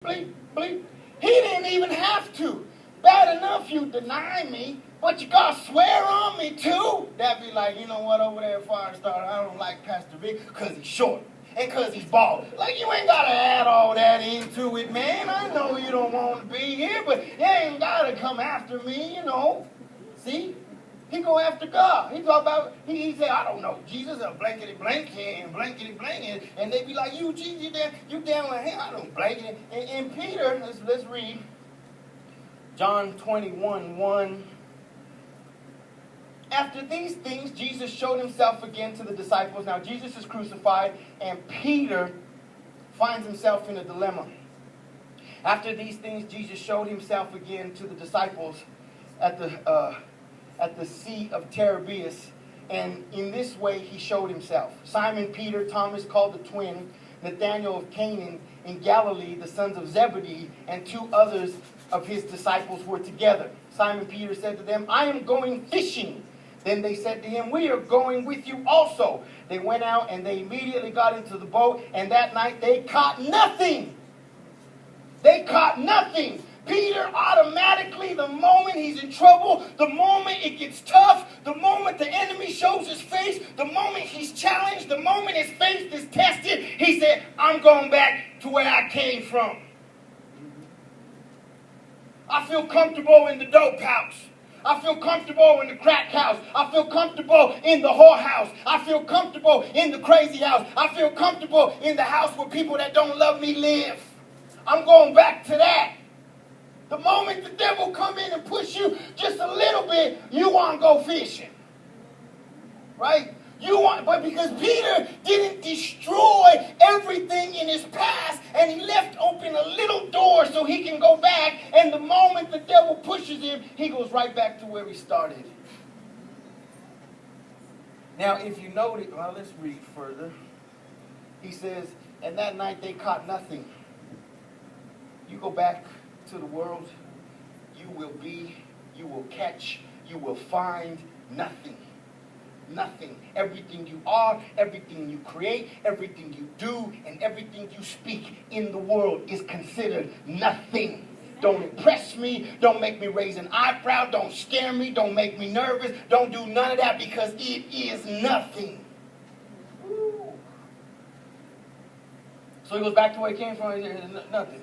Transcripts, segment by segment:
bleep, bleep. He didn't even have to. Bad enough you deny me, but you got to swear on me too. That'd be like, you know what, over there, fire starter, I don't like Pastor Vic because he's short and because he's bald. Like, you ain't got to add all that into it, man. I know you don't want to be here, but you ain't got to come after me, you know. See? He go after God. He talk about, he say, I don't know, Jesus, a blankety blank and blankety blank. And they be like, you, Jesus, you down with him. I don't blankety. And Peter, let's read John 21:1. After these things, Jesus showed himself again to the disciples. Now, Jesus is crucified, and Peter finds himself in a dilemma. After these things, Jesus showed himself again to the disciples at the Sea of Tiberias, and in this way he showed himself. Simon Peter, Thomas called the twin, Nathanael of Canaan in Galilee, the sons of Zebedee, and two others of his disciples were together. Simon Peter said to them, I am going fishing. Then they said to him, we are going with you also. They went out and they immediately got into the boat, and that night they caught nothing. They caught nothing. Peter automatically, the moment he's in trouble, the moment it gets tough, the moment the enemy shows his face, the moment he's challenged, the moment his faith is tested, he said, I'm going back to where I came from. I feel comfortable in the dope house. I feel comfortable in the crack house. I feel comfortable in the whorehouse. I feel comfortable in the crazy house. I feel comfortable in the house where people that don't love me live. I'm going back to that. The moment the devil come in and push you just a little bit, you want to go fishing. Right? But because Peter didn't destroy everything in his past, and he left open a little door so he can go back, and the moment the devil pushes him, he goes right back to where he started. Now, if you notice, well, let's read further. He says, and that night they caught nothing. You go back to the world, you will catch, you will find nothing. Nothing. Everything you are, everything you create, everything you do, and everything you speak in the world is considered nothing. Don't impress me. Don't make me raise an eyebrow. Don't scare me. Don't make me nervous. Don't do none of that because it is nothing. Ooh. So he goes back to where he came from. Nothing.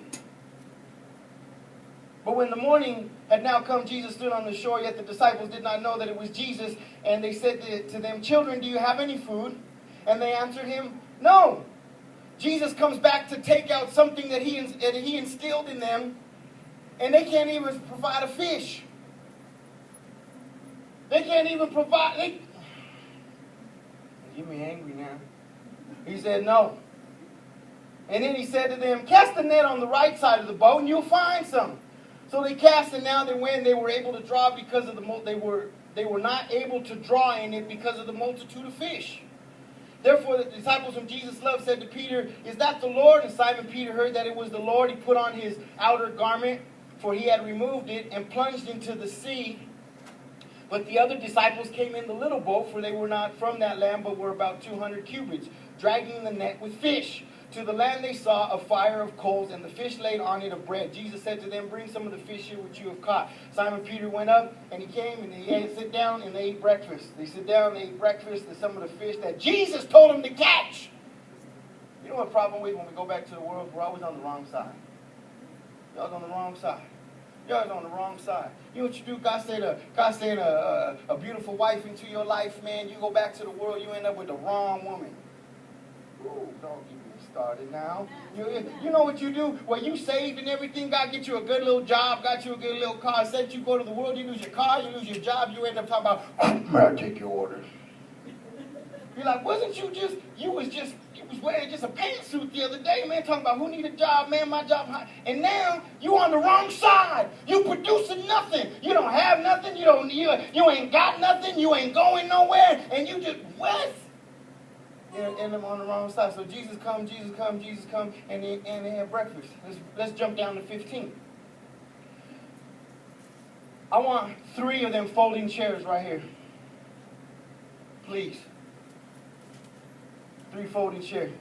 But when the morning had now come, Jesus stood on the shore, yet the disciples did not know that it was Jesus. And they said to them, children, do you have any food? And they answered him, no. Jesus comes back to take out something that he instilled in them, and they can't even provide a fish. They can't even provide. Get me angry now. He said, no. And then he said to them, cast the net on the right side of the boat, and you'll find some. So they cast, and now when they were able to draw because of they were not able to draw in it because of the multitude of fish. Therefore the disciples whom Jesus loved said to Peter, is that the Lord? And Simon Peter heard that it was the Lord. He put on his outer garment, for he had removed it, and plunged into the sea. But the other disciples came in the little boat, for they were not from that land, but were about 200 cubits, dragging the net with fish. To the land they saw a fire of coals, and the fish laid on it of bread. Jesus said to them, bring some of the fish here which you have caught. Simon Peter went up, and he came, and they sit down, and they ate breakfast. They sit down, and they ate breakfast, and some of the fish that Jesus told them to catch. You know what the problem is when we go back to the world? We're always on the wrong side. Y'all's on the wrong side. Y'all's on the wrong side. You know what you do? God said a beautiful wife into your life, man. You go back to the world, you end up with the wrong woman. Ooh, don't get me started now. You know what you do? Well, you saved and everything. God get you a good little job, got you a good little car. Said you go to the world, you lose your car, you lose your job. You end up talking about, may I take your order? You're like, wasn't you just, you was wearing just a pantsuit the other day, man, talking about who need a job, man, my job. And now you on the wrong side. You producing nothing. You don't have nothing. You ain't got nothing. You ain't going nowhere. And you just, what? And them on the wrong side. So Jesus come, and they have breakfast. Let's jump down to 15. I want 3 of them folding chairs right here. Please. 3 folding chairs.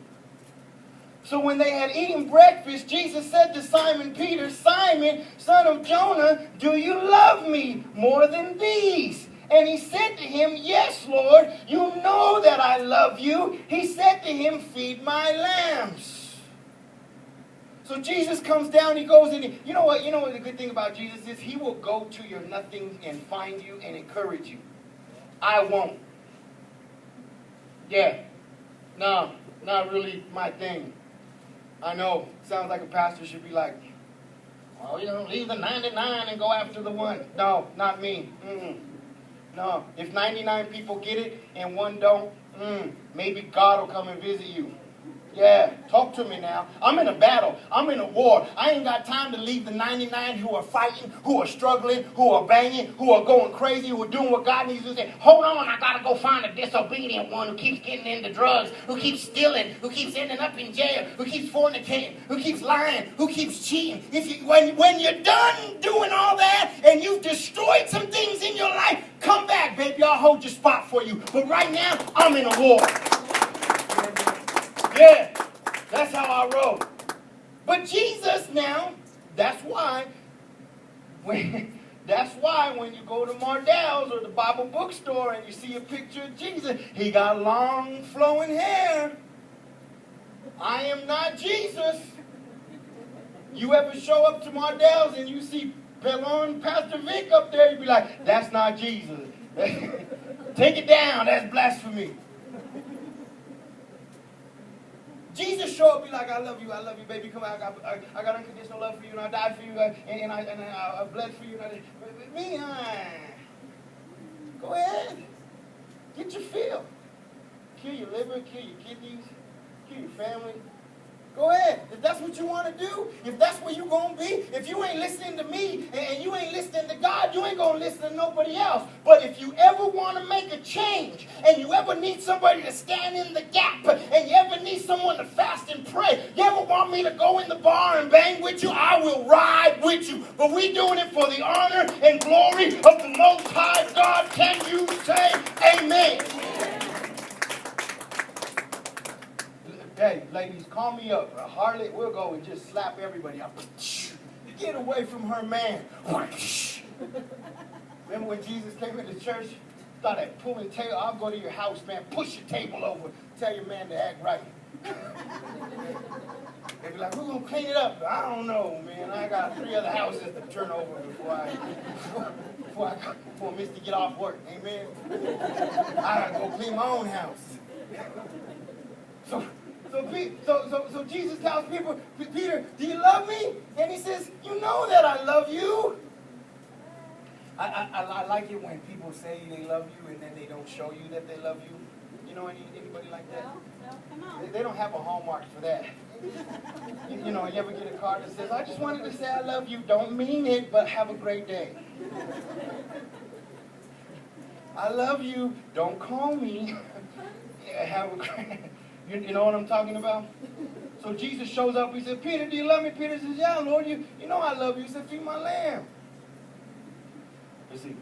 So when they had eaten breakfast, Jesus said to Simon Peter, Simon, son of Jonah, do you love me more than these? And he said to him, yes, Lord, you know that I love you. He said to him, feed my lambs. So Jesus comes down, he goes in. You know what the good thing about Jesus is? He will go to your nothing and find you and encourage you. I won't. Yeah. No, not really my thing. I know. Sounds like a pastor should be like, well, leave the 99 and go after the one. No, not me. No. If 99 people get it and one don't, maybe God will come and visit you. Yeah, talk to me now. I'm in a battle. I'm in a war. I ain't got time to leave the 99 who are fighting, who are struggling, who are banging, who are going crazy, who are doing what God needs to do. Hold on, I got to go find a disobedient one who keeps getting into drugs, who keeps stealing, who keeps ending up in jail, who keeps fornicating, who keeps lying, who keeps cheating. When you're done doing all that and you've destroyed some things in your life, come back, baby. I'll hold your spot for you. But right now, I'm in a war. Yeah, that's how I roll. But Jesus now, that's why when you go to Mardell's or the Bible bookstore and you see a picture of Jesus, he got long flowing hair. I am not Jesus. You ever show up to Mardell's and you see Pelon, Pastor Vic up there, you be like, that's not Jesus. Take it down, that's blasphemy. Jesus show up, be like, I love you, baby. Come on, I got unconditional love for you, and I died for you, and I bled for you. Me, go ahead, get your fill. Kill your liver, kill your kidneys, kill your family. Go ahead. If that's what you want to do, if that's where you're going to be, if you ain't listening to me and you ain't listening to God, you ain't going to listen to nobody else. But if you ever want to make a change and you ever need somebody to stand in the gap and you ever need someone to fast and pray, you ever want me to go in the bar and bang with you, I will ride with you. But we doing it for the honor and glory of the Most High God. Can you say amen? Hey, ladies, call me up. Harlot, we'll go and just slap everybody up. Get away from her man. Remember when Jesus came into church? Started pulling table. I'll go to your house, man. Push your table over. Tell your man to act right. They be like, we're going to clean it up. I don't know, man. I got 3 other houses to turn over before Misty get off work. Amen. I got to go clean my own house. So Jesus tells people, Peter, do you love me? And he says, you know that I love you. I like it when people say they love you and then they don't show you that they love you. You know anybody like that? No, come on. They don't have a hallmark for that. You know, you ever get a card that says, I just wanted to say I love you. Don't mean it, but have a great day. I love you. Don't call me. Have a great You know what I'm talking about? So Jesus shows up. He said, Peter, do you love me? Peter says, yeah, Lord, you know I love you. He said, feed my lamb. Let's see.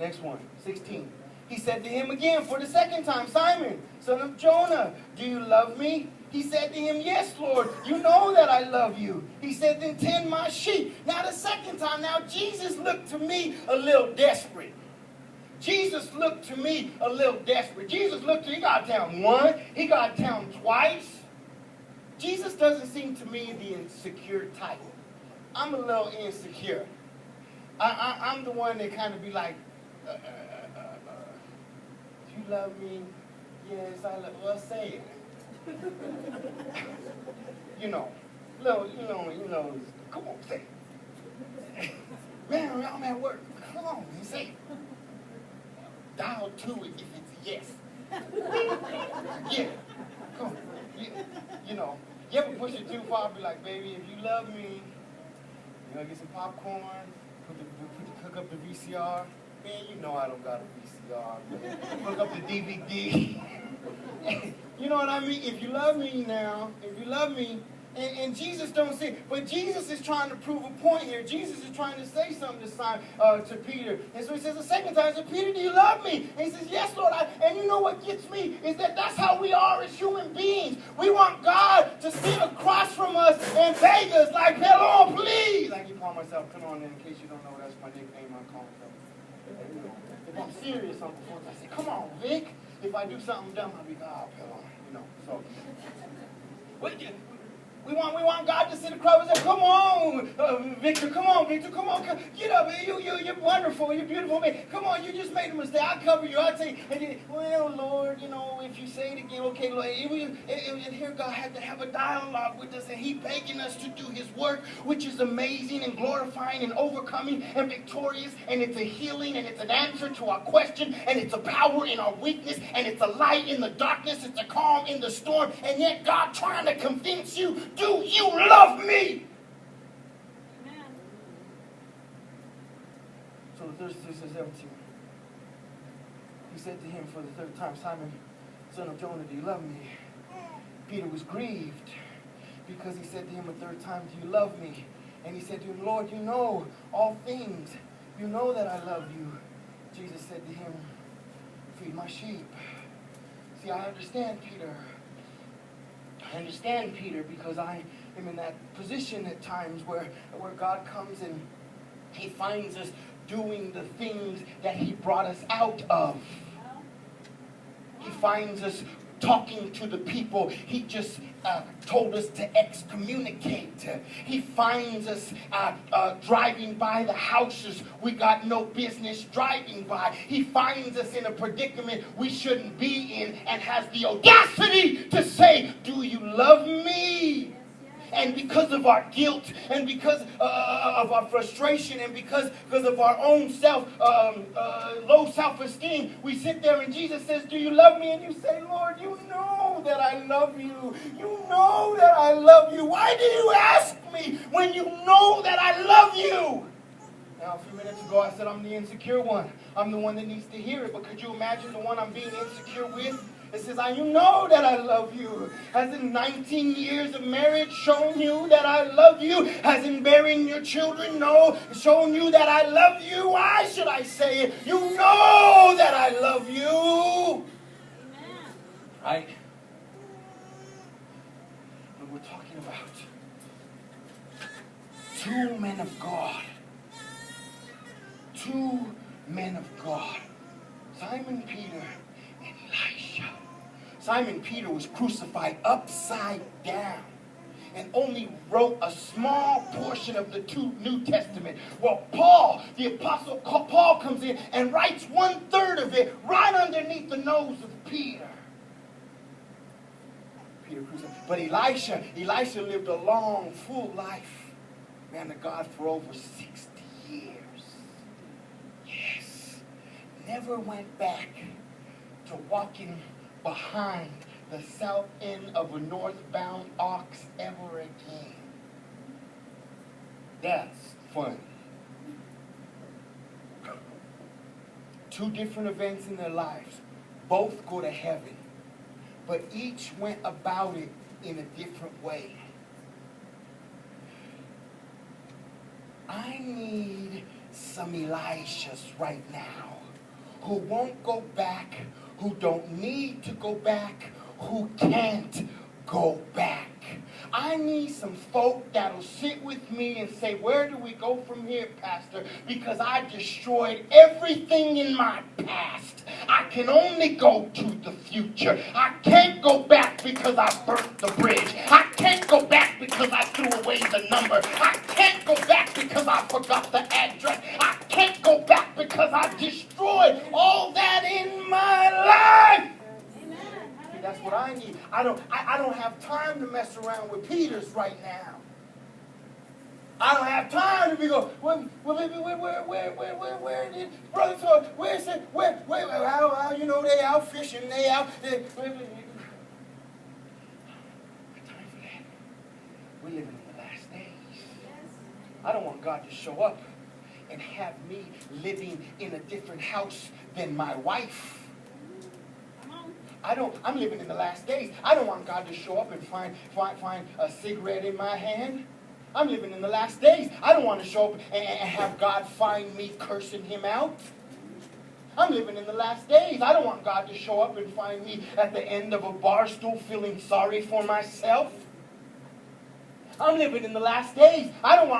Next one, 16. He said to him again for the second time, Simon, son of Jonah, do you love me? He said to him, yes, Lord, you know that I love you. He said, then tend my sheep. Now the second time, now Jesus looked to me a little desperate. Jesus looked to me a little desperate. Jesus looked to, he got to tell him once, he got to tell him twice. Jesus doesn't seem to me the insecure type. I'm a little insecure. I'm the one that kind of be like, do you love me? Yes, I love you. Well, say it. you know, come on, say it. Man, I'm at work. Come on, man, say it. Dial 2 if it's yes. Yeah. Come on. You know, you ever push it too far, be like, baby, if you love me, get some popcorn, hook up the VCR. Man, you know I don't got a VCR, man. Hook up the DVD. You know what I mean? If you love me now, And Jesus don't see it. But Jesus is trying to prove a point here. Jesus is trying to say something to Peter. And so he says the second time, he said, Peter, do you love me? And he says, yes, Lord. And you know what gets me is that that's how we are as human beings. We want God to sit across from us and beg us like, hello, please. I keep calling myself, come on, in case you don't know, that's my nickname. I call myself. If I'm serious, Uncle Fonz, I say, come on, Vic. If I do something dumb, I'll be, oh, hello. You know, so. We want God to sit across and say, come on, Victor, come on, get up, you're wonderful, you're beautiful, man. Come on, you just made a mistake, I'll cover you, I'll tell you. And well, Lord, you know, if you say it again, okay, Lord. And here God had to have a dialogue with us, and He begging us to do His work, which is amazing and glorifying and overcoming and victorious, and it's a healing, and it's an answer to our question, and it's a power in our weakness, and it's a light in the darkness, it's a calm in the storm, and yet God trying to convince you, do you love me? Amen. So the third sister says to him. He said to him for the third time, Simon, son of Jonah, do you love me? Peter was grieved because he said to him a third time, do you love me? And he said to him, Lord, you know all things. You know that I love you. Jesus said to him, feed my sheep. See, I understand, Peter. I understand, Peter, because I am in that position at times where God comes and He finds us doing the things that He brought us out of. He finds us talking to the people He just told us to excommunicate. He finds us driving by the houses we got no business driving by. He finds us in a predicament we shouldn't be in and has the audacity to say, do you love me? And because of our guilt, and because of our frustration, and because of our own low self-esteem, we sit there and Jesus says, do you love me? And you say, Lord, you know that I love you. You know that I love you. Why do you ask me when you know that I love you? Now, a few minutes ago, I said I'm the insecure one. I'm the one that needs to hear it. But could you imagine the one I'm being insecure with? It says, you know that I love you. Hasn't 19 years of marriage shown you that I love you? Hasn't bearing your children shown you that I love you? Why should I say it? You know that I love you. Amen. Right? But we're talking about two men of God. Two men of God. Simon Peter and Elisha. Simon Peter was crucified upside down and only wrote a small portion of the New Testament. Well, Paul, the Apostle Paul, comes in and writes 1/3 of it right underneath the nose of Peter. Peter crucified. But Elisha lived a long, full life. Man of God for over 60 years. Yes. Never went back to walking behind the south end of a northbound ox ever again. That's funny. Two different events in their lives. Both go to heaven. But each went about it in a different way. I need some Elishas right now who won't go back, who don't need to go back, who can't go back. I need some folk that'll sit with me and say, where do we go from here, Pastor? Because I destroyed everything in my past. I can only go to the future. I can't go back because I burnt the bridge. I can't go back because I threw away the number. I can't go back because I forgot the address. I can't go back because I destroyed all that in my life. That's what I need. I don't have time to mess around with Peters right now. I don't have time to be going, where did brother, so where's it, where, you know, they out fishing, they out, time for that. We're living in the last days. I don't want God to show up and have me living in a different house than my wife. I'm living in the last days. I don't want God to show up and find a cigarette in my hand. I'm living in the last days. I don't want to show up and have God find me cursing him out. I'm living in the last days. I don't want God to show up and find me at the end of a bar stool feeling sorry for myself. I'm living in the last days. I don't want